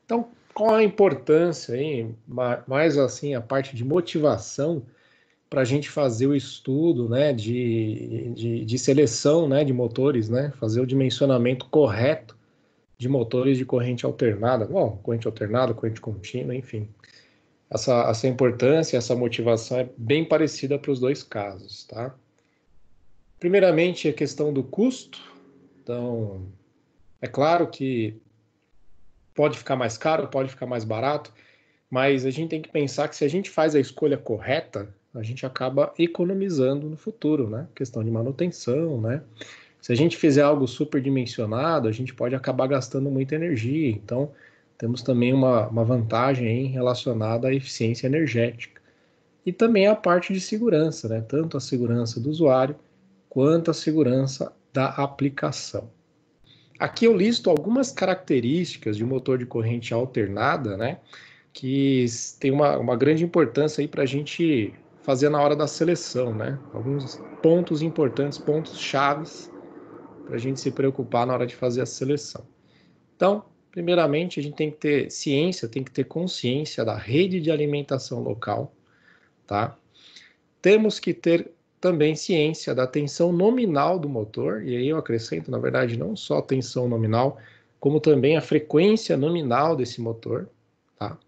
Então, qual a importância aí, mais assim, a parte de motivação para a gente fazer o estudo, né, de seleção, né, de motores, né, fazer o dimensionamento correto de motores de corrente alternada, bom, corrente alternada, corrente contínua, enfim. Essa importância, essa motivação é bem parecida para os dois casos, tá? Primeiramente, a questão do custo. Então, é claro que pode ficar mais caro, pode ficar mais barato, mas a gente tem que pensar que se a gente faz a escolha correta, a gente acaba economizando no futuro, né? Questão de manutenção, né? Se a gente fizer algo superdimensionado, a gente pode acabar gastando muita energia. Então, temos também uma vantagem aí relacionada à eficiência energética. E também a parte de segurança, né? Tanto a segurança do usuário quanto a segurança da aplicação. Aqui eu listo algumas características de um motor de corrente alternada, né? Que tem uma grande importância aí para a gente fazer na hora da seleção, né? Alguns pontos importantes, pontos chaves para a gente se preocupar na hora de fazer a seleção. Então, primeiramente, a gente tem que ter ciência, tem que ter consciência da rede de alimentação local, tá? Temos que ter também ciência da tensão nominal do motor, e aí eu acrescento, na verdade, não só a tensão nominal, como também a frequência nominal desse motor, tá?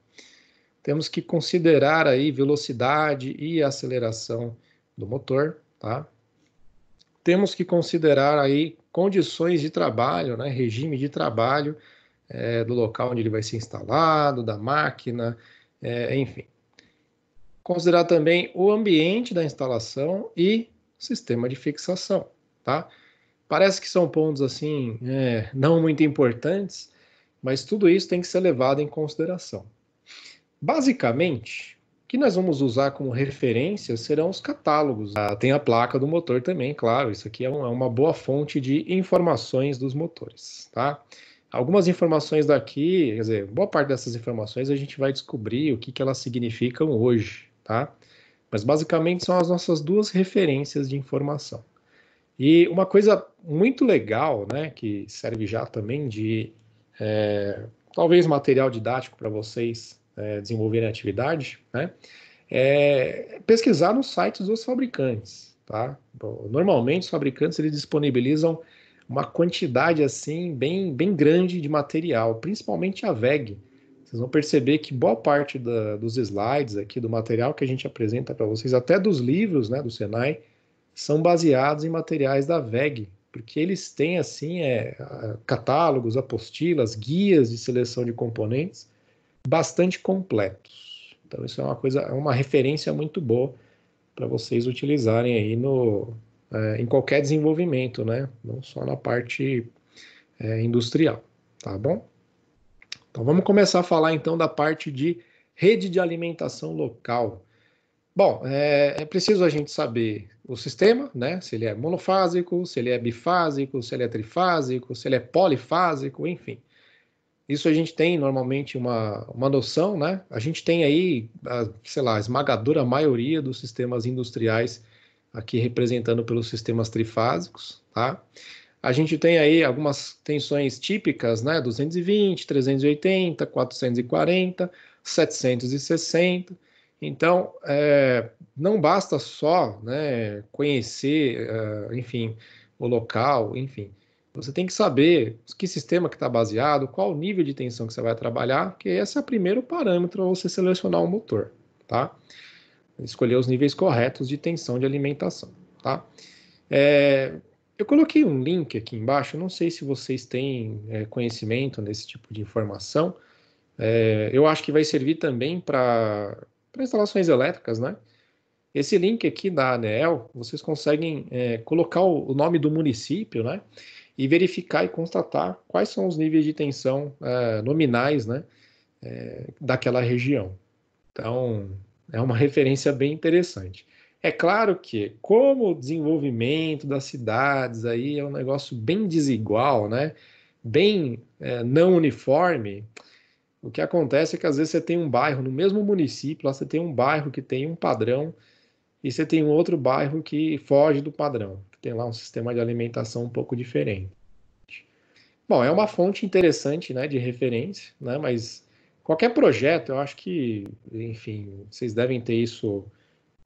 Temos que considerar aí velocidade e aceleração do motor, tá? Temos que considerar aí condições de trabalho, né, regime de trabalho do local onde ele vai ser instalado, da máquina, enfim. Considerar também o ambiente da instalação e sistema de fixação, tá? Parece que são pontos assim, não muito importantes, mas tudo isso tem que ser levado em consideração. Basicamente, o que nós vamos usar como referência serão os catálogos. Tem a placa do motor também, claro, isso aqui é uma boa fonte de informações dos motores, tá? Algumas informações daqui, quer dizer, boa parte dessas informações a gente vai descobrir o que elas significam hoje, tá? Mas basicamente são as nossas duas referências de informação. E uma coisa muito legal, né, que serve já também de talvez material didático para vocês desenvolverem atividade, né, é pesquisar nos sites dos fabricantes, tá? Normalmente os fabricantes eles disponibilizam uma quantidade assim bem grande de material, principalmente a VEG. Vocês vão perceber que boa parte dos slides aqui, do material que a gente apresenta para vocês, até dos livros, né, do Senai, são baseados em materiais da VEG, porque eles têm assim catálogos, apostilas, guias de seleção de componentes bastante completos. Então isso é uma referência muito boa para vocês utilizarem aí em qualquer desenvolvimento, né? Não só na parte industrial, tá bom? Então vamos começar a falar então da parte de rede de alimentação local. Bom, é preciso a gente saber o sistema, né? Se ele é monofásico, se ele é bifásico, se ele é trifásico, se ele é polifásico, enfim. Isso a gente tem normalmente uma noção, né? A gente tem aí, sei lá, a esmagadora maioria dos sistemas industriais aqui representando pelos sistemas trifásicos, tá? A gente tem aí algumas tensões típicas, né? 220, 380, 440, 760. Então, não basta só, né, conhecer, enfim, o local, enfim. Você tem que saber que sistema que está baseado, qual o nível de tensão que você vai trabalhar, porque esse é o primeiro parâmetro para você selecionar um motor, tá? Escolher os níveis corretos de tensão de alimentação, tá? Eu coloquei um link aqui embaixo, não sei se vocês têm conhecimento nesse tipo de informação. Eu acho que vai servir também para instalações elétricas, né? Esse link aqui da ANEEL, vocês conseguem colocar o nome do município, né? E verificar e constatar quais são os níveis de tensão nominais, né? Daquela região. Então, é uma referência bem interessante. É claro que, como o desenvolvimento das cidades aí é um negócio bem desigual, né? Bem não uniforme, o que acontece é que às vezes você tem um bairro, no mesmo município, lá você tem um bairro que tem um padrão e você tem um outro bairro que foge do padrão, que tem lá um sistema de alimentação um pouco diferente. Bom, é uma fonte interessante, né, de referência, né, mas Qualquer projeto, eu acho que, enfim, vocês devem ter isso,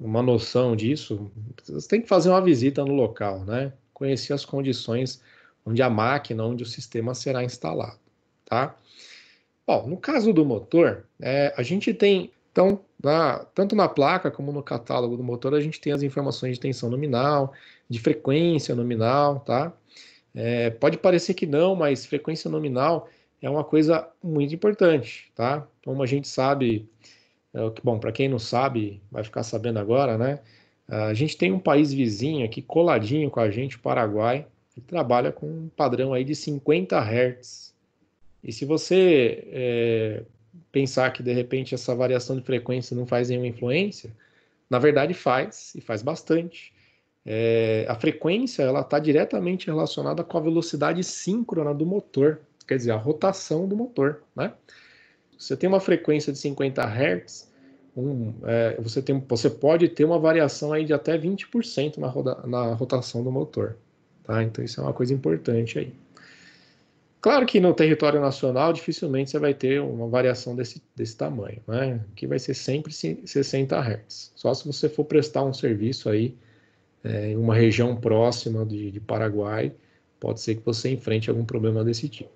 uma noção disso. Vocês têm que fazer uma visita no local, né? Conhecer as condições onde a máquina, onde o sistema será instalado, tá? Bom, no caso do motor, a gente tem, então, tanto na placa como no catálogo do motor, a gente tem as informações de tensão nominal, de frequência nominal, tá? Pode parecer que não, mas frequência nominal é uma coisa muito importante, tá? Como a gente sabe, bom, para quem não sabe, vai ficar sabendo agora, né? A gente tem um país vizinho aqui, coladinho com a gente, o Paraguai, que trabalha com um padrão aí de 50 Hz. E se você pensar que de repente essa variação de frequência não faz nenhuma influência, na verdade faz, e faz bastante. A frequência ela está diretamente relacionada com a velocidade síncrona do motor, quer dizer, a rotação do motor, né? Você tem uma frequência de 50 Hz, você pode ter uma variação aí de até 20% na rotação do motor, tá? Então isso é uma coisa importante aí. Claro que no território nacional dificilmente você vai ter uma variação desse tamanho, né? Que vai ser sempre 60 Hz. Só se você for prestar um serviço aí em uma região próxima de Paraguai, pode ser que você enfrente algum problema desse tipo,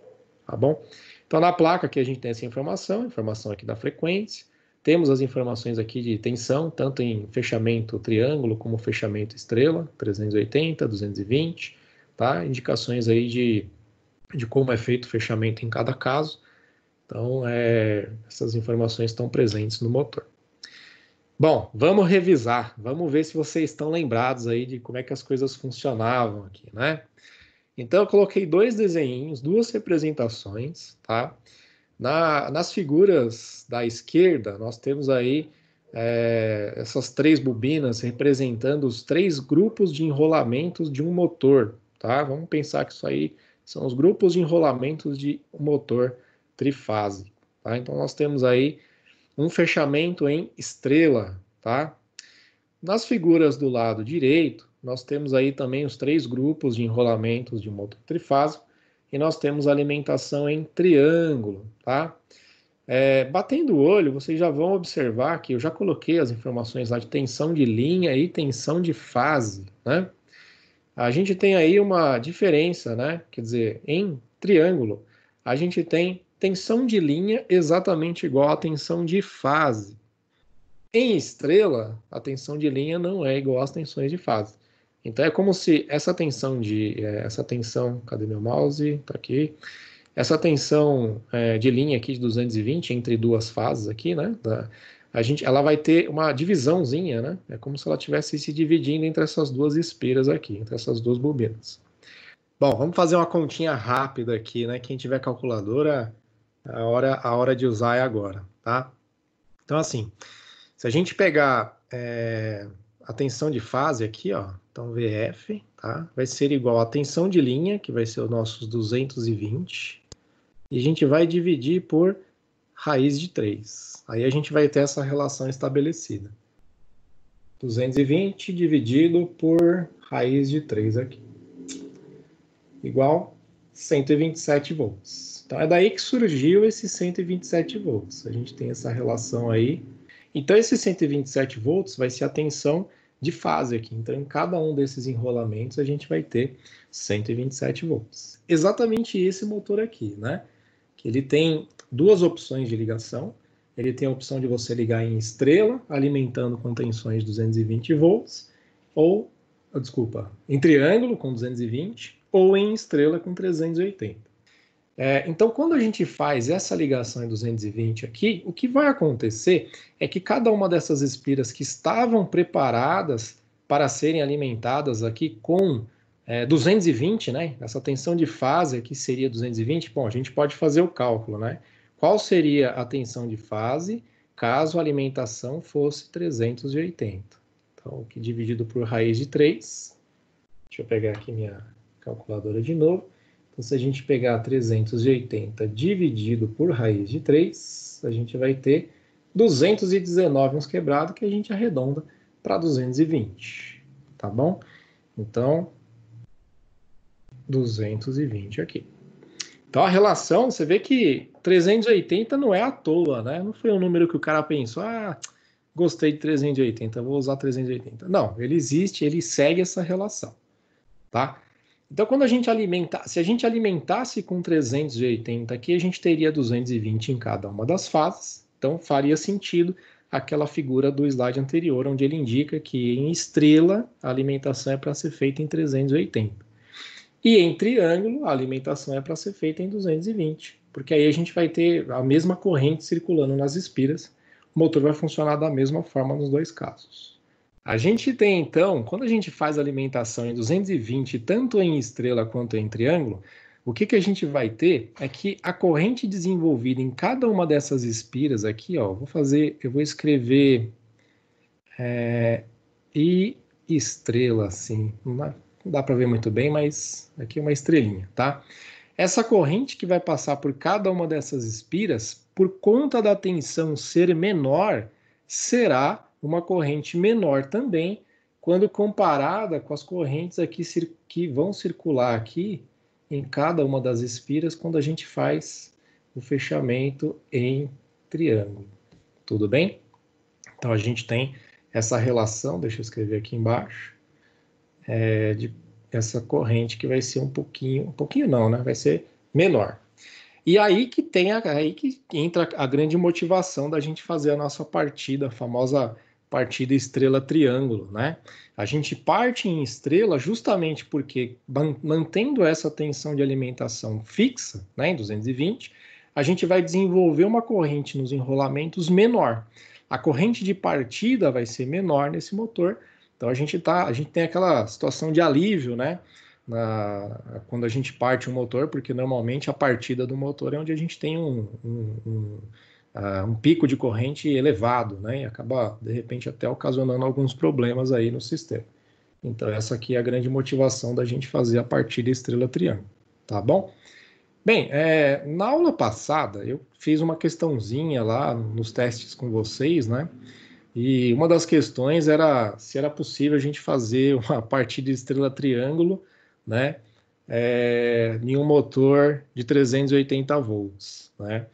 tá bom? Então na placa aqui a gente tem essa informação aqui da frequência, temos as informações aqui de tensão, tanto em fechamento triângulo como fechamento estrela, 380, 220, tá? Indicações aí de como é feito o fechamento em cada caso. Então, essas informações estão presentes no motor. Bom, vamos revisar, vamos ver se vocês estão lembrados aí de como é que as coisas funcionavam aqui, né? Então, eu coloquei dois desenhinhos, duas representações, tá? Nas figuras da esquerda, nós temos aí essas três bobinas representando os três grupos de enrolamentos de um motor, tá? Vamos pensar que isso aí são os grupos de enrolamentos de um motor trifásico, tá? Então, nós temos aí um fechamento em estrela, tá? Nas figuras do lado direito, nós temos aí também os três grupos de enrolamentos de um motor trifásico e nós temos a alimentação em triângulo, tá? Batendo o olho, vocês já vão observar que eu já coloquei as informações lá de tensão de linha e tensão de fase, né? A gente tem aí uma diferença, né? Quer dizer, em triângulo, a gente tem tensão de linha exatamente igual à tensão de fase. Em estrela, a tensão de linha não é igual às tensões de fase. Então é como se essa tensão cadê meu mouse? Tá aqui. Essa tensão de linha aqui de 220 entre duas fases aqui, né? Ela vai ter uma divisãozinha, né? É como se ela estivesse se dividindo entre essas duas espiras aqui, entre essas duas bobinas. Bom, vamos fazer uma continha rápida aqui, né? Quem tiver calculadora, a hora de usar é agora, tá? Então, assim, se a gente pegar a tensão de fase aqui, ó, então VF, tá? Vai ser igual à tensão de linha, que vai ser os nossos 220, e a gente vai dividir por raiz de 3. Aí a gente vai ter essa relação estabelecida. 220 dividido por raiz de 3 aqui. Igual 127 volts. Então é daí que surgiu esse 127 volts. A gente tem essa relação aí. Então esse 127 volts vai ser a tensão de fase aqui. Então em cada um desses enrolamentos a gente vai ter 127 volts. Exatamente esse motor aqui, né? Que ele tem duas opções de ligação. Ele tem a opção de você ligar em estrela, alimentando com tensões de 220 volts, ou, em triângulo com 220, ou em estrela com 380. Então, quando a gente faz essa ligação em 220 aqui, o que vai acontecer é que cada uma dessas espiras que estavam preparadas para serem alimentadas aqui com 220, né? Essa tensão de fase aqui seria 220. Bom, a gente pode fazer o cálculo, né? Qual seria a tensão de fase caso a alimentação fosse 380? Então, aqui dividido por raiz de 3. Deixa eu pegar aqui minha calculadora de novo. Então, se a gente pegar 380 dividido por raiz de 3, a gente vai ter 219 uns quebrados, que a gente arredonda para 220, tá bom? Então, 220 aqui. Então a relação, você vê que 380 não é à toa, né? Não foi um número que o cara pensou, gostei de 380, vou usar 380. Não, ele existe, ele segue essa relação, tá? Então quando a gente se a gente alimentasse com 380 aqui, a gente teria 220 em cada uma das fases, então faria sentido aquela figura do slide anterior, onde ele indica que em estrela a alimentação é para ser feita em 380. E em triângulo, a alimentação é para ser feita em 220, porque aí a gente vai ter a mesma corrente circulando nas espiras, o motor vai funcionar da mesma forma nos dois casos. A gente tem, então, quando a gente faz a alimentação em 220, tanto em estrela quanto em triângulo, o que a gente vai ter é que a corrente desenvolvida em cada uma dessas espiras aqui, ó, eu vou escrever e estrela, assim, não dá para ver muito bem, mas aqui é uma estrelinha, tá? Essa corrente que vai passar por cada uma dessas espiras, por conta da tensão ser menor, será uma corrente menor também, quando comparada com as correntes aqui que vão circular aqui em cada uma das espiras quando a gente faz o fechamento em triângulo. Tudo bem? Então a gente tem essa relação, deixa eu escrever aqui embaixo, de essa corrente que vai ser um pouquinho não, né? Vai ser menor. E aí que entra a grande motivação da gente fazer a nossa partida, a famosa partida estrela-triângulo, né? A gente parte em estrela justamente porque, mantendo essa tensão de alimentação fixa, né, em 220, a gente vai desenvolver uma corrente nos enrolamentos menor. A corrente de partida vai ser menor nesse motor, então a gente tem aquela situação de alívio, né? Quando a gente parte um motor, porque normalmente a partida do motor é onde a gente tem um pico de corrente elevado, né? E acaba, de repente, até ocasionando alguns problemas aí no sistema. Então, essa aqui é a grande motivação da gente fazer a partida estrela-triângulo, tá bom? Bem, na aula passada, eu fiz uma questãozinha lá nos testes com vocês, né? E uma das questões era se era possível a gente fazer uma partida estrela-triângulo, né, em um motor de 380 volts, né?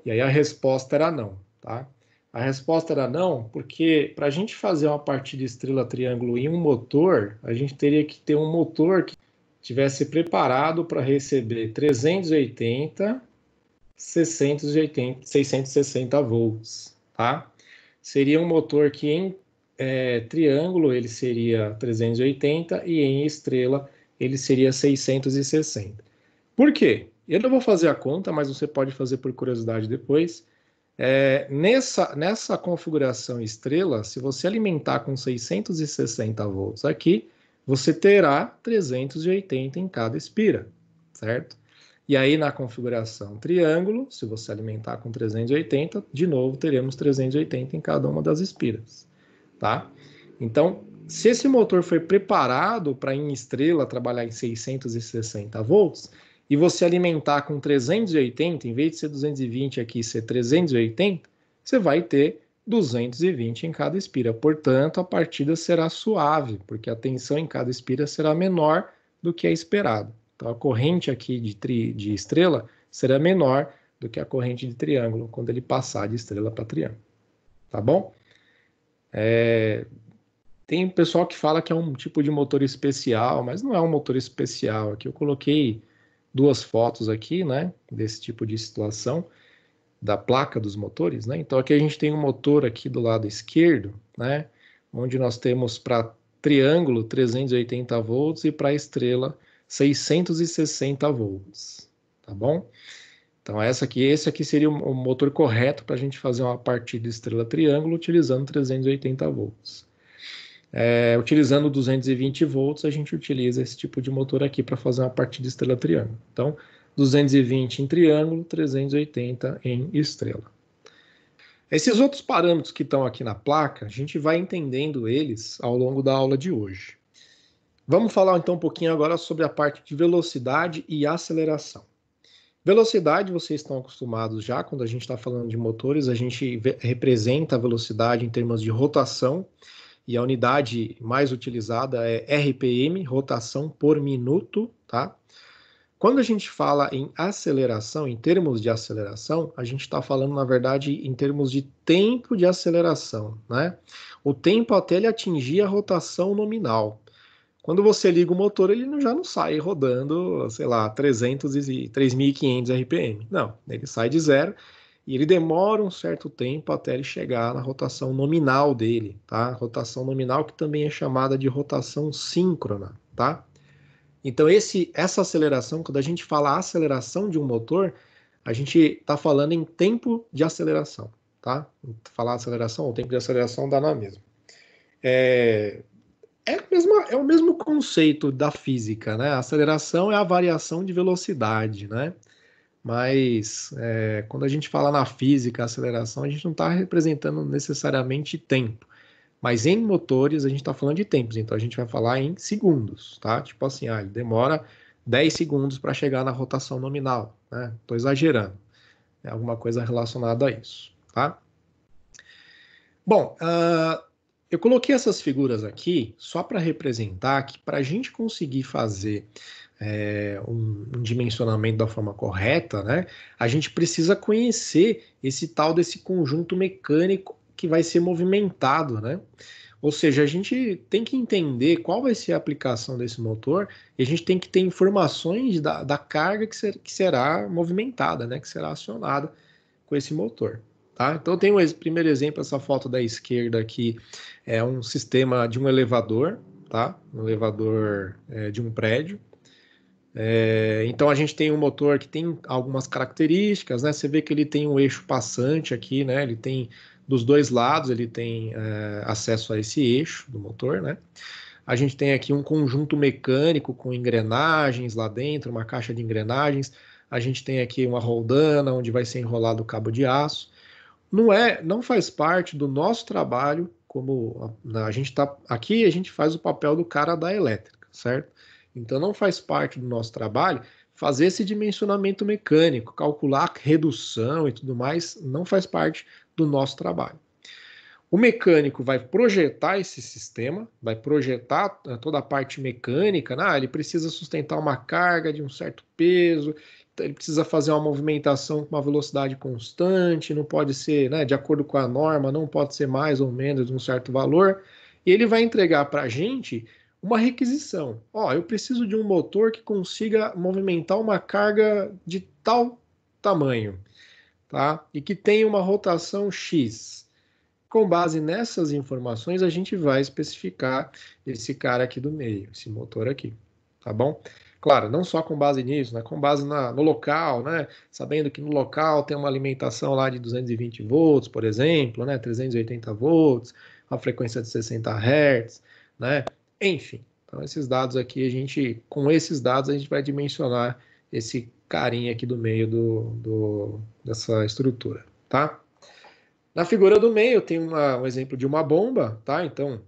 E aí a resposta era não, tá? A resposta era não, porque para a gente fazer uma partida estrela-triângulo em um motor, a gente teria que ter um motor que tivesse preparado para receber 380, 680, 660 volts, tá? Seria um motor que em triângulo ele seria 380 e em estrela ele seria 660. Por quê? Eu não vou fazer a conta, mas você pode fazer por curiosidade depois. Nessa configuração estrela, se você alimentar com 660 volts aqui, você terá 380 em cada espira, certo? E aí na configuração triângulo, se você alimentar com 380, de novo teremos 380 em cada uma das espiras, tá? Então, se esse motor foi preparado para em estrela trabalhar em 660 volts, e você alimentar com 380, em vez de ser 220 aqui ser 380, você vai ter 220 em cada espira. Portanto, a partida será suave, porque a tensão em cada espira será menor do que a esperada. Então, a corrente aqui de estrela será menor do que a corrente de triângulo, quando ele passar de estrela para triângulo. Tá bom? Tem pessoal que fala que é um tipo de motor especial, mas não é um motor especial. Aqui eu coloquei duas fotos aqui, né, desse tipo de situação, da placa dos motores, né? Então aqui a gente tem um motor aqui do lado esquerdo, né, onde nós temos para triângulo 380 volts e para estrela 660 volts, tá bom? Então esse aqui seria o motor correto para a gente fazer uma partida estrela-triângulo utilizando 380 volts. Utilizando 220 volts, a gente utiliza esse tipo de motor aqui para fazer uma partida estrela-triângulo. Então, 220 em triângulo, 380 em estrela. Esses outros parâmetros que estão aqui na placa, a gente vai entendendo eles ao longo da aula de hoje. Vamos falar então um pouquinho agora sobre a parte de velocidade e aceleração. Velocidade, vocês estão acostumados já, quando a gente está falando de motores, a gente representa a velocidade em termos de rotação, e a unidade mais utilizada é RPM, rotação por minuto, tá? Quando a gente fala em aceleração, em termos de aceleração, a gente está falando, na verdade, em termos de tempo de aceleração, né? O tempo até ele atingir a rotação nominal. Quando você liga o motor, ele já não sai rodando, sei lá, 3.500 RPM. Não, ele sai de zero e ele demora um certo tempo até ele chegar na rotação nominal dele, tá? Rotação nominal que também é chamada de rotação síncrona, tá? Então, essa aceleração, quando a gente fala aceleração de um motor, a gente está falando em tempo de aceleração, tá? Falar aceleração ou tempo de aceleração dá na mesma. É o mesmo conceito da física, né? A aceleração é a variação de velocidade, né? Mas quando a gente fala na física, aceleração, a gente não está representando necessariamente tempo. Mas em motores a gente está falando de tempos, então a gente vai falar em segundos, tá? Tipo assim, ele demora 10 segundos para chegar na rotação nominal, né? Estou exagerando. É alguma coisa relacionada a isso, tá? Bom, eu coloquei essas figuras aqui só para representar que para a gente conseguir fazer um dimensionamento da forma correta, né? A gente precisa conhecer esse tal desse conjunto mecânico que vai ser movimentado, né? Ou seja, a gente tem que entender qual vai ser a aplicação desse motor e a gente tem que ter informações da carga que será movimentada, né? Que será acionada com esse motor. Tá? Então, eu tenho primeiro exemplo, essa foto da esquerda aqui é um sistema de um elevador, tá? Um elevador de um prédio. Então, a gente tem um motor que tem algumas características, né? Você vê que ele tem um eixo passante aqui, né? Ele tem, dos dois lados, ele tem acesso a esse eixo do motor, né? A gente tem aqui um conjunto mecânico com engrenagens lá dentro, uma caixa de engrenagens. A gente tem aqui uma roldana, onde vai ser enrolado o cabo de aço. Não faz parte do nosso trabalho, como a gente está aqui, a gente faz o papel do cara da elétrica, certo? Então não faz parte do nosso trabalho fazer esse dimensionamento mecânico, calcular redução e tudo mais, não faz parte do nosso trabalho. O mecânico vai projetar esse sistema, vai projetar toda a parte mecânica, né? Ele precisa sustentar uma carga de um certo peso, ele precisa fazer uma movimentação com uma velocidade constante, não pode ser, né, de acordo com a norma, não pode ser mais ou menos de um certo valor, e ele vai entregar para a gente uma requisição. Eu preciso de um motor que consiga movimentar uma carga de tal tamanho, tá? E que tenha uma rotação X. Com base nessas informações, a gente vai especificar esse cara aqui do meio, esse motor aqui, tá bom? Claro, não só com base nisso, né? Com base no local, né? Sabendo que no local tem uma alimentação lá de 220 volts, por exemplo, né? 380 volts, uma frequência de 60 Hz, né? Enfim, então esses dados aqui, com esses dados, a gente vai dimensionar esse carinha aqui do meio dessa estrutura, tá? Na figura do meio tem um exemplo de uma bomba, tá? Então,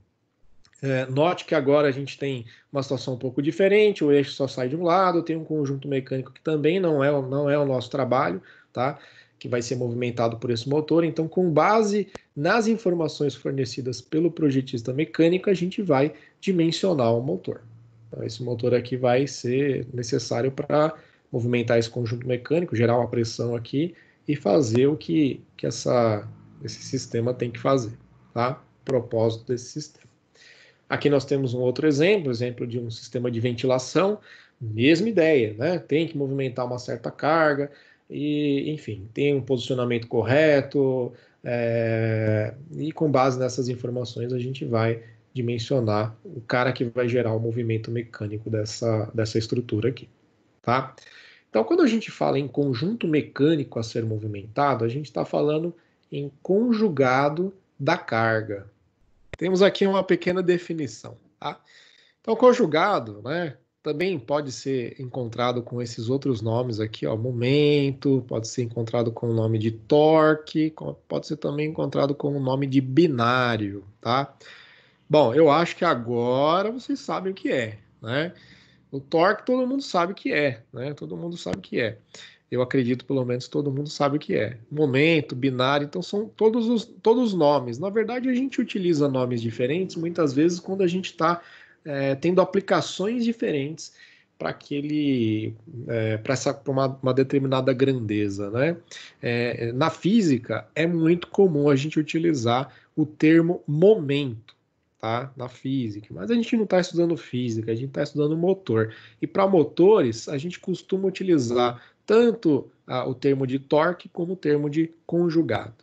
note que agora a gente tem uma situação um pouco diferente, o eixo só sai de um lado, tem um conjunto mecânico que também não é o nosso trabalho, tá? Que vai ser movimentado por esse motor. Então, com base nas informações fornecidas pelo projetista mecânico, a gente vai dimensionar o motor. Então, esse motor aqui vai ser necessário para movimentar esse conjunto mecânico, gerar uma pressão aqui e fazer o que esse sistema tem que fazer, tá? Propósito desse sistema. Aqui nós temos um outro exemplo de um sistema de ventilação, mesma ideia, né? Tem que movimentar uma certa carga e, enfim, tem um posicionamento correto e com base nessas informações a gente vai dimensionar o cara que vai gerar o movimento mecânico dessa estrutura aqui, tá? Então, quando a gente fala em conjunto mecânico a ser movimentado, a gente está falando em conjugado da carga. Temos aqui uma pequena definição, tá? Então, conjugado, né, também pode ser encontrado com esses outros nomes aqui, ó, momento, pode ser encontrado com o nome de torque, pode ser também encontrado com o nome de binário, tá? Bom, eu acho que agora vocês sabem o que é, né? O torque todo mundo sabe o que é, né? Todo mundo sabe o que é. Eu acredito, pelo menos, todo mundo sabe o que é. Momento, binário, então são todos os nomes. Na verdade, a gente utiliza nomes diferentes muitas vezes quando a gente está tendo aplicações diferentes para uma determinada grandeza, né? Na física é muito comum a gente utilizar o termo momento, tá? Na física, mas a gente não está estudando física, a gente está estudando motor. E para motores a gente costuma utilizar tanto o termo de torque como o termo de conjugado.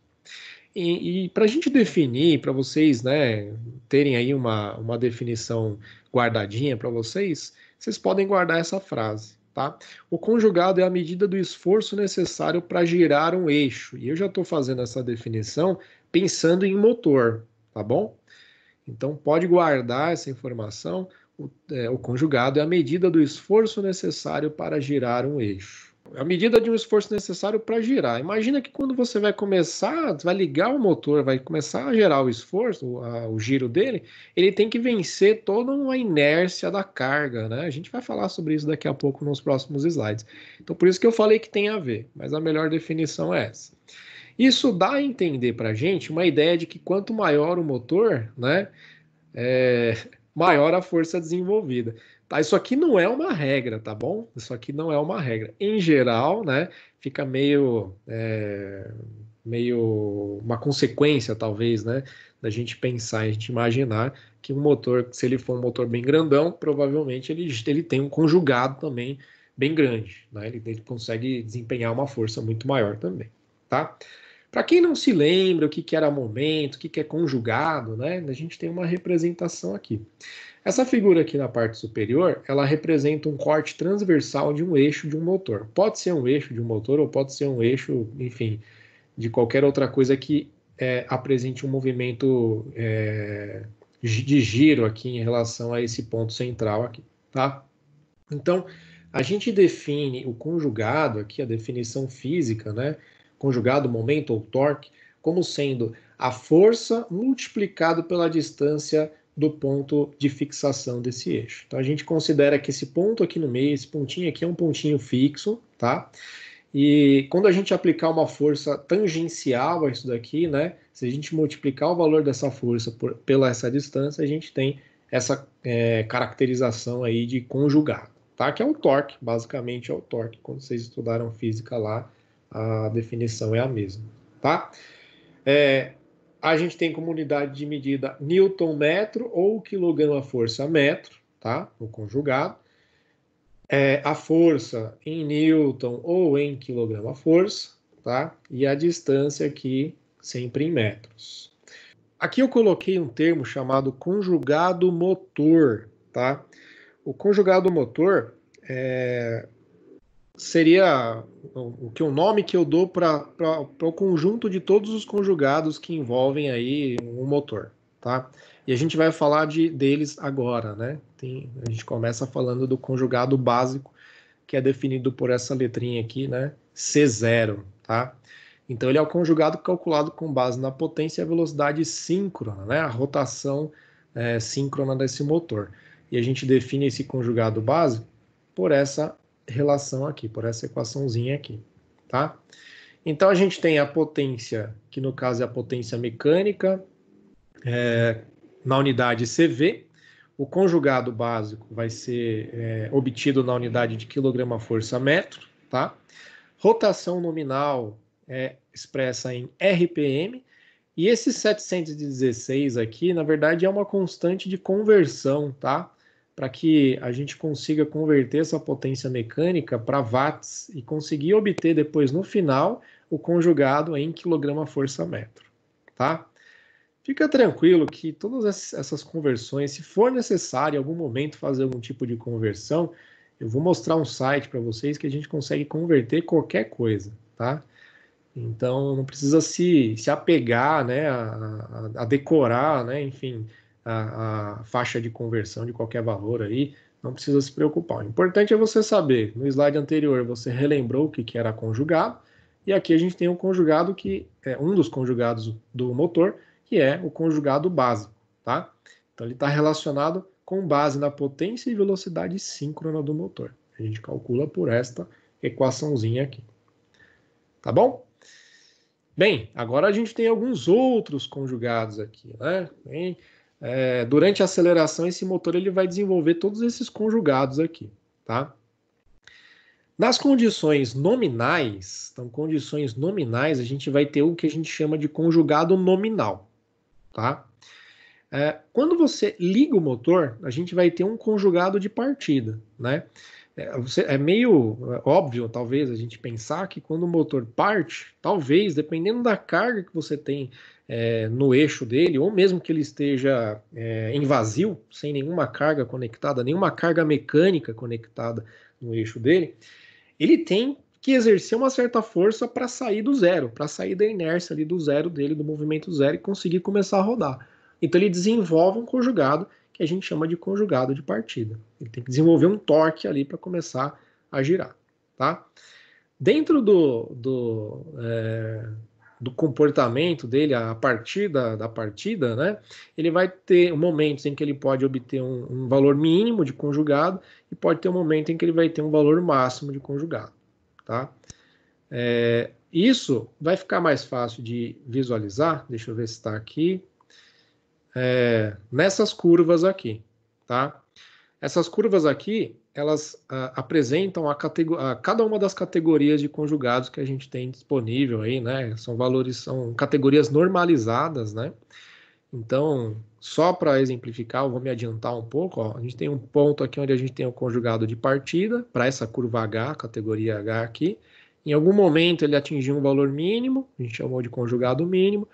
E para a gente definir, para vocês, né, terem aí uma definição guardadinha para vocês, vocês podem guardar essa frase, tá? O conjugado é a medida do esforço necessário para girar um eixo. E eu já estou fazendo essa definição pensando em motor, tá bom? Então pode guardar essa informação. O conjugado é a medida do esforço necessário para girar um eixo. A medida de um esforço necessário para girar. Imagina que quando você vai começar, vai ligar o motor, vai começar a gerar o esforço, o giro dele, ele tem que vencer toda uma inércia da carga, né? A gente vai falar sobre isso daqui a pouco nos próximos slides. Então, por isso que eu falei que tem a ver, mas a melhor definição é essa. Isso dá a entender para a gente uma ideia de que quanto maior o motor, né, maior a força desenvolvida. Tá, isso aqui não é uma regra, tá bom? Isso aqui não é uma regra. Em geral, né, fica meio uma consequência, talvez, né, da gente pensar, a gente imaginar que um motor, se ele for um motor bem grandão, provavelmente ele tem um conjugado também bem grande, né? Ele consegue desempenhar uma força muito maior também, tá? Para quem não se lembra o que era momento, o que é conjugado, né? A gente tem uma representação aqui. Essa figura aqui na parte superior, ela representa um corte transversal de um eixo de um motor. Pode ser um eixo de um motor ou pode ser um eixo, enfim, de qualquer outra coisa que apresente um movimento de giro aqui em relação a esse ponto central aqui, tá? Então, a gente define o conjugado aqui, a definição física, né? Conjugado, momento ou torque, como sendo a força multiplicado pela distância do ponto de fixação desse eixo. Então a gente considera que esse ponto aqui no meio, esse pontinho aqui é um pontinho fixo, tá? E quando a gente aplicar uma força tangencial a isso daqui, né? Se a gente multiplicar o valor dessa força pela essa distância, a gente tem essa caracterização aí de conjugado, tá? Que é o torque, basicamente é o torque. Quando vocês estudaram física lá, a definição é a mesma, tá? A gente tem como unidade de medida Newton-metro ou quilograma-força metro, tá? No conjugado. A força em Newton ou em quilograma-força, tá? E a distância aqui sempre em metros. Aqui eu coloquei um termo chamado conjugado motor, tá? O conjugado motor seria o nome que eu dou para o conjunto de todos os conjugados que envolvem aí um motor, tá? E a gente vai falar deles agora, né? A gente começa falando do conjugado básico, que é definido por essa letrinha aqui, né? C0, tá? Então ele é o conjugado calculado com base na potência e a velocidade síncrona, né? A rotação síncrona desse motor. E a gente define esse conjugado básico por essa relação aqui, por essa equaçãozinha aqui, tá? Então a gente tem a potência, que no caso é a potência mecânica, na unidade CV. O conjugado básico vai ser obtido na unidade de quilograma-força metro, tá? Rotação nominal é expressa em RPM, e esse 716 aqui, na verdade, é uma constante de conversão, tá? Para que a gente consiga converter essa potência mecânica para watts e conseguir obter depois, no final, o conjugado em quilograma-força metro, tá? Fica tranquilo que todas essas conversões, se for necessário em algum momento fazer algum tipo de conversão, eu vou mostrar um site para vocês que a gente consegue converter qualquer coisa, tá? Então não precisa se apegar, né, a decorar, né, enfim, a faixa de conversão de qualquer valor aí, não precisa se preocupar. O importante é você saber, no slide anterior você relembrou o que era conjugado, e aqui a gente tem um conjugado que é um dos conjugados do motor, que é o conjugado básico, tá? Então ele está relacionado com base na potência e velocidade síncrona do motor. A gente calcula por esta equaçãozinha aqui. Tá bom? Bem, agora a gente tem alguns outros conjugados aqui, né? Durante a aceleração, esse motor ele vai desenvolver todos esses conjugados aqui, tá? Nas condições nominais, então, condições nominais, a gente vai ter o que a gente chama de conjugado nominal, tá? Quando você liga o motor, a gente vai ter um conjugado de partida, né? É meio óbvio, talvez, a gente pensar que quando o motor parte, talvez, dependendo da carga que você tem no eixo dele, ou mesmo que ele esteja em vazio, sem nenhuma carga conectada, nenhuma carga mecânica conectada no eixo dele, ele tem que exercer uma certa força para sair do zero, para sair da inércia ali do zero dele, do movimento zero, e conseguir começar a rodar. Então ele desenvolve um conjugado que a gente chama de conjugado de partida. Ele tem que desenvolver um torque ali para começar a girar, tá? Dentro do comportamento dele, a partir da partida, né, ele vai ter momentos em que ele pode obter um valor mínimo de conjugado e pode ter um momento em que ele vai ter um valor máximo de conjugado, tá? Isso vai ficar mais fácil de visualizar, deixa eu ver se está aqui, nessas curvas aqui, tá? Essas curvas aqui, elas apresentam cada uma das categorias de conjugados que a gente tem disponível aí, né? São categorias normalizadas, né? Então, só para exemplificar, eu vou me adiantar um pouco, ó. A gente tem um ponto aqui onde a gente tem o conjugado de partida, para essa curva H, categoria H aqui. Em algum momento ele atingiu um valor mínimo, a gente chamou de conjugado mínimo.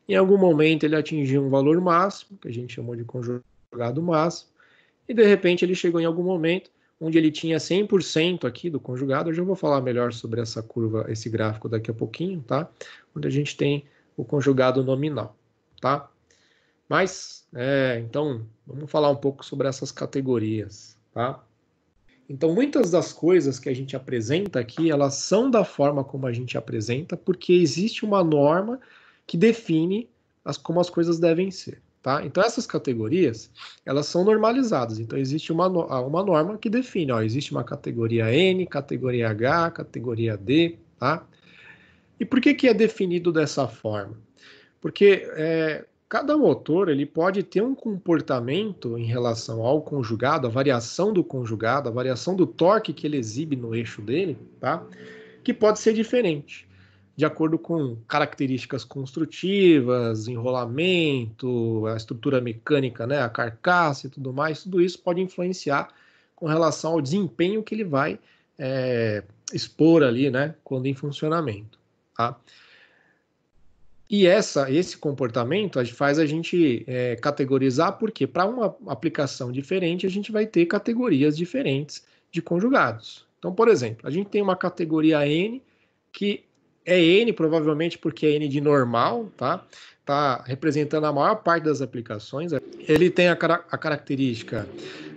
Em algum momento ele atingiu um valor máximo, que a gente chamou de conjugado máximo. E de repente ele chegou em algum momento onde ele tinha 100% aqui do conjugado. Eu já vou falar melhor sobre essa curva, esse gráfico daqui a pouquinho, tá? Onde a gente tem o conjugado nominal, tá? Mas, então, vamos falar um pouco sobre essas categorias, tá? Então, muitas das coisas que a gente apresenta aqui, elas são da forma como a gente apresenta, porque existe uma norma que define como as coisas devem ser, tá? Então, essas categorias, elas são normalizadas. Então, existe uma norma que define, ó, existe uma categoria N, categoria H, categoria D, tá? E por que é definido dessa forma? Porque cada motor ele pode ter um comportamento em relação ao conjugado, a variação do conjugado, a variação do torque que ele exibe no eixo dele, tá? Que pode ser diferente, de acordo com características construtivas, enrolamento, a estrutura mecânica, né, a carcaça e tudo mais, tudo isso pode influenciar com relação ao desempenho que ele vai expor ali, né, quando em funcionamento, tá? E esse comportamento faz a gente categorizar, porque para uma aplicação diferente, a gente vai ter categorias diferentes de conjugados. Então, por exemplo, a gente tem uma categoria N, que é N provavelmente porque é N de normal, tá? Tá representando a maior parte das aplicações. Ele tem a característica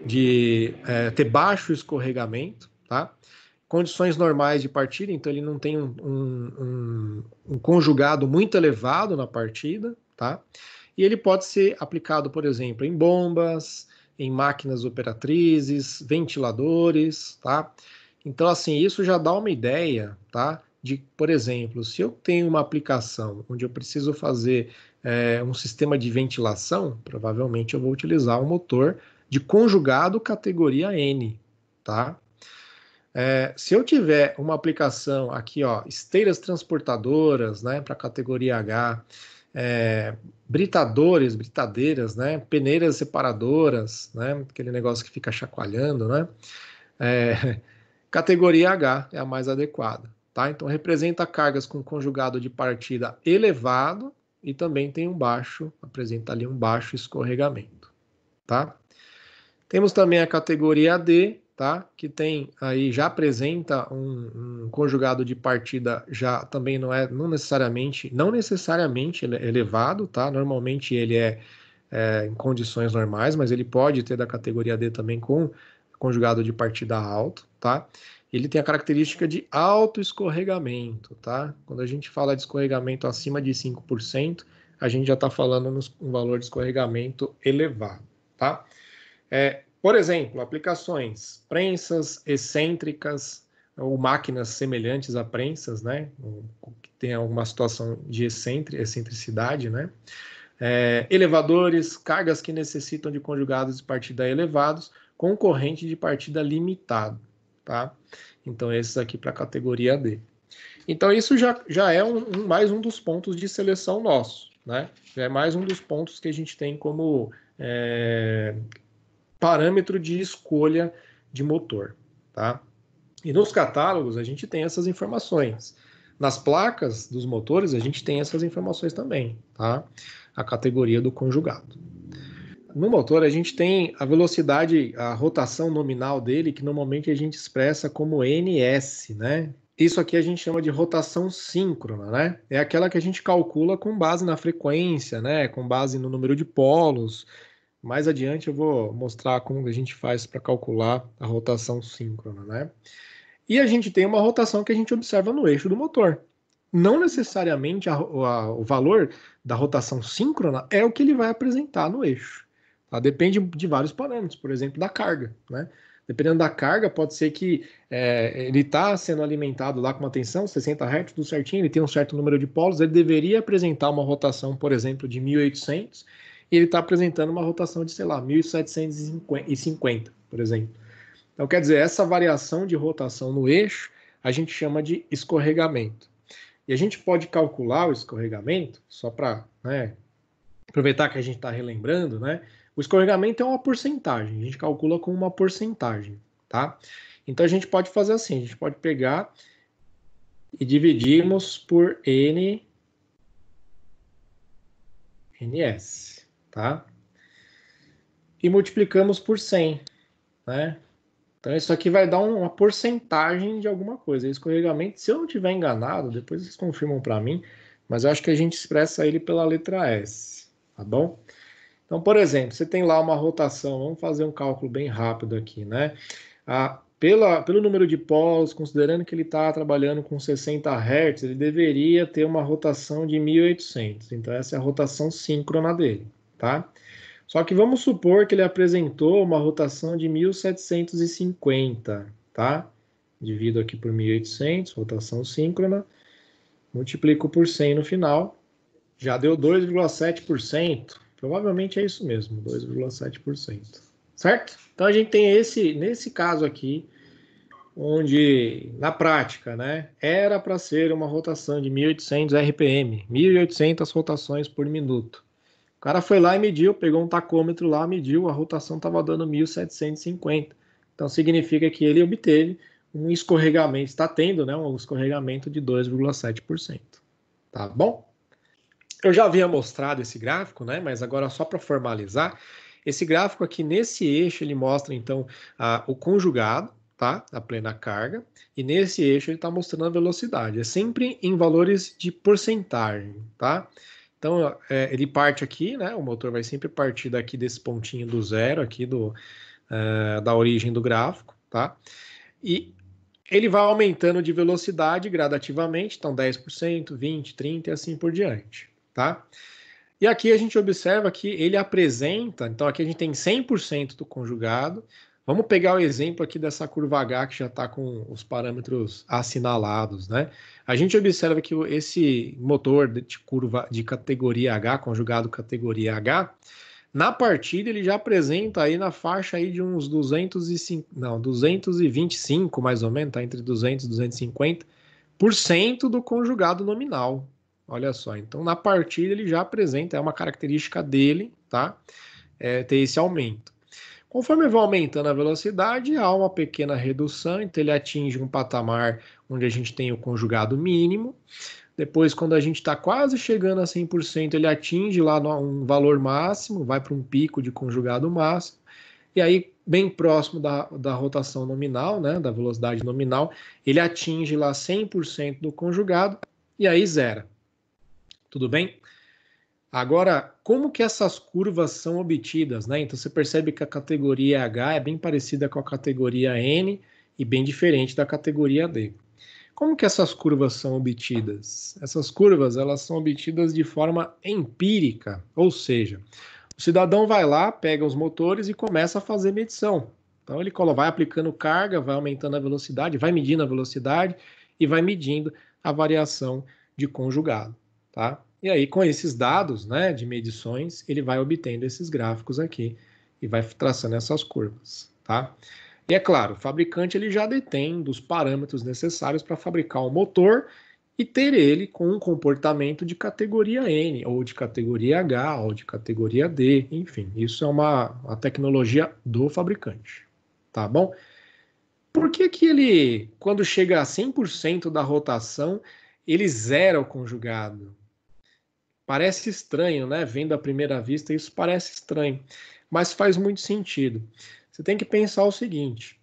de ter baixo escorregamento, tá? Condições normais de partida, então ele não tem um conjugado muito elevado na partida, tá? E ele pode ser aplicado, por exemplo, em bombas, em máquinas operatrizes, ventiladores, tá? Então, assim, isso já dá uma ideia, tá? De, por exemplo, se eu tenho uma aplicação onde eu preciso fazer um sistema de ventilação, provavelmente eu vou utilizar um motor de conjugado categoria N, tá? Se eu tiver uma aplicação aqui, ó, esteiras transportadoras, né, para categoria H, britadeiras, né, peneiras separadoras, né, aquele negócio que fica chacoalhando, né, categoria H é a mais adequada, tá? Então representa cargas com conjugado de partida elevado e também tem apresenta ali um baixo escorregamento, tá? Temos também a categoria D, tá? Que tem aí, já apresenta um conjugado de partida, já também não necessariamente elevado, tá? Normalmente ele é em condições normais, mas ele pode ter da categoria D também com conjugado de partida alto, tá? Ele tem a característica de alto escorregamento, tá? Quando a gente fala de escorregamento acima de 5%, a gente já está falando um valor de escorregamento elevado, tá? Por exemplo, aplicações prensas excêntricas ou máquinas semelhantes a prensas, né? Que tem alguma situação de excentricidade, né? Elevadores, cargas que necessitam de conjugados de partida elevados, com corrente de partida limitado, tá? Então, esses aqui para a categoria D. Então, isso já é mais um dos pontos de seleção nosso, né? Já é mais um dos pontos que a gente tem como parâmetro de escolha de motor, tá? E nos catálogos a gente tem essas informações. Nas placas dos motores a gente tem essas informações também, tá? A categoria do conjugado. No motor a gente tem a velocidade, a rotação nominal dele, que normalmente a gente expressa como NS, né? Isso aqui a gente chama de rotação síncrona, né? É aquela que a gente calcula com base na frequência, né? Com base no número de polos. Mais adiante eu vou mostrar como a gente faz para calcular a rotação síncrona, né? E a gente tem uma rotação que a gente observa no eixo do motor. Não necessariamente o valor da rotação síncrona é o que ele vai apresentar no eixo. Tá? Depende de vários parâmetros, por exemplo, da carga, né? Dependendo da carga, pode ser que ele está sendo alimentado lá com uma tensão, 60 Hz, tudo certinho, ele tem um certo número de polos, ele deveria apresentar uma rotação, por exemplo, de 1.800, e ele está apresentando uma rotação de, sei lá, 1.750, por exemplo. Então, quer dizer, essa variação de rotação no eixo, a gente chama de escorregamento. E a gente pode calcular o escorregamento, só para aproveitar que a gente está relembrando, né? O escorregamento é uma porcentagem, a gente calcula com uma porcentagem, tá? Então a gente pode fazer assim, a gente pode pegar e dividirmos por NS, tá? E multiplicamos por 100, né? Então isso aqui vai dar uma porcentagem de alguma coisa. Escorregamento, se eu não estiver enganado, depois vocês confirmam para mim, mas eu acho que a gente expressa ele pela letra S, tá bom? Então, por exemplo, você tem lá uma rotação, vamos fazer um cálculo bem rápido aqui, né? Pelo número de polos, considerando que ele está trabalhando com 60 Hz, ele deveria ter uma rotação de 1.800. Então, essa é a rotação síncrona dele, tá? Só que vamos supor que ele apresentou uma rotação de 1.750, tá? Divido aqui por 1.800, rotação síncrona, multiplico por 100 no final, já deu 2,7%. Provavelmente é isso mesmo, 2,7%. Certo? Então a gente tem nesse caso aqui, onde na prática, né, era para ser uma rotação de 1.800 RPM, 1.800 rotações por minuto. O cara foi lá e mediu, pegou um tacômetro lá, mediu, a rotação estava dando 1.750. Então significa que ele obteve um escorregamento, está tendo, né, um escorregamento de 2,7%. Tá bom? Eu já havia mostrado esse gráfico, né? Mas agora só para formalizar, esse gráfico aqui nesse eixo ele mostra então o conjugado, tá? A plena carga, e nesse eixo ele está mostrando a velocidade. É sempre em valores de porcentagem, tá? Então ele parte aqui, né? O motor vai sempre partir daqui desse pontinho do zero aqui da origem do gráfico, tá? E ele vai aumentando de velocidade gradativamente, então 10%, 20%, 30% e assim por diante. Tá? E aqui a gente observa que ele apresenta, então aqui a gente tem 100% do conjugado. Vamos pegar o exemplo aqui dessa curva H que já está com os parâmetros assinalados, né? A gente observa que esse motor de curva de categoria H, conjugado categoria H, na partida ele já apresenta aí na faixa aí de uns 225 mais ou menos, tá? Entre 200 e 250% do conjugado nominal. Olha só, então na partida ele já apresenta, é uma característica dele, tá? Ter esse aumento. Conforme vai aumentando a velocidade, há uma pequena redução, então ele atinge um patamar onde a gente tem o conjugado mínimo. Depois, quando a gente está quase chegando a 100%, ele atinge lá um valor máximo, vai para um pico de conjugado máximo. E aí, bem próximo da rotação nominal, né, da velocidade nominal, ele atinge lá 100% do conjugado e aí zera. Tudo bem? Agora, como que essas curvas são obtidas, né? Então você percebe que a categoria H é bem parecida com a categoria N e bem diferente da categoria D. Como que essas curvas são obtidas? Essas curvas, elas são obtidas de forma empírica, ou seja, o cidadão vai lá, pega os motores e começa a fazer medição. Então ele vai aplicando carga, vai aumentando a velocidade, vai medindo a velocidade e vai medindo a variação de conjugado, tá? E aí, com esses dados, né, de medições, ele vai obtendo esses gráficos aqui e vai traçando essas curvas, tá? E é claro, o fabricante ele já detém dos parâmetros necessários para fabricar um motor e ter ele com um comportamento de categoria N, ou de categoria H, ou de categoria D, enfim, isso é uma tecnologia do fabricante, tá bom? Por que que ele, quando chega a 100% da rotação, ele zera o conjugado? Parece estranho, né? Vendo à primeira vista, isso parece estranho, mas faz muito sentido. Você tem que pensar o seguinte: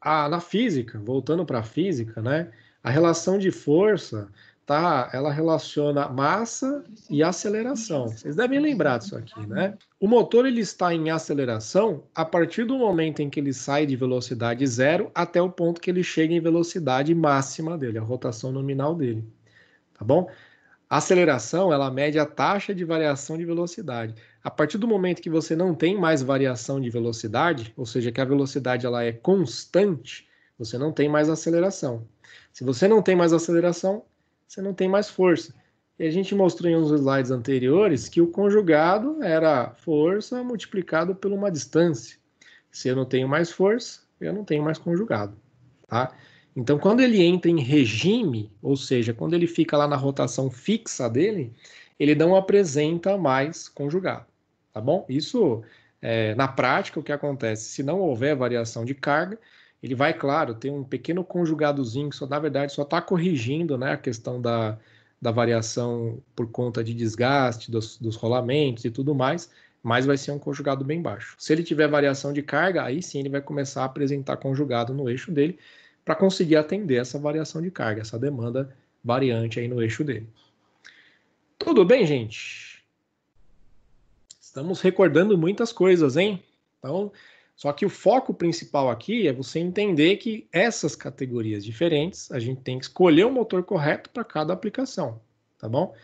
na física, voltando para a física, né? A relação de força, tá? Ela relaciona massa e aceleração. Vocês devem lembrar disso aqui, né? O motor ele está em aceleração a partir do momento em que ele sai de velocidade zero até o ponto que ele chega em velocidade máxima dele, a rotação nominal dele, tá bom? A aceleração, ela mede a taxa de variação de velocidade. A partir do momento que você não tem mais variação de velocidade, ou seja, que a velocidade ela é constante, você não tem mais aceleração. Se você não tem mais aceleração, você não tem mais força. E a gente mostrou em uns slides anteriores que o conjugado era força multiplicado por uma distância. Se eu não tenho mais força, eu não tenho mais conjugado, tá? Então, quando ele entra em regime, ou seja, quando ele fica lá na rotação fixa dele, ele não apresenta mais conjugado, tá bom? Isso, na prática, o que acontece? Se não houver variação de carga, ele vai, claro, ter um pequeno conjugadozinho que, na verdade, só está corrigindo, né, a questão da variação por conta de desgaste dos rolamentos e tudo mais, mas vai ser um conjugado bem baixo. Se ele tiver variação de carga, aí sim ele vai começar a apresentar conjugado no eixo dele, para conseguir atender essa variação de carga, essa demanda variante aí no eixo dele. Tudo bem, gente? Estamos recordando muitas coisas, hein? Então, só que o foco principal aqui é você entender que essas categorias diferentes, a gente tem que escolher o motor correto para cada aplicação, tá bom?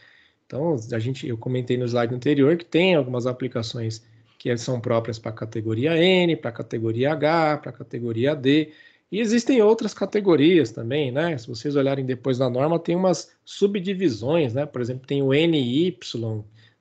Então, eu comentei no slide anterior que tem algumas aplicações que são próprias para a categoria N, para a categoria H, para a categoria D, e existem outras categorias também, né? Se vocês olharem depois da norma, tem umas subdivisões, né? Por exemplo, tem o NY,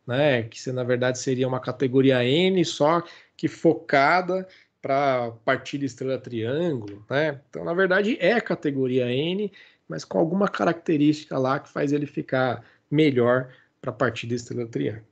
né? Que na verdade seria uma categoria N só que focada para partilha estrela-triângulo, né? Então, na verdade, é a categoria N, mas com alguma característica lá que faz ele ficar melhor para a partida estrela-triângulo.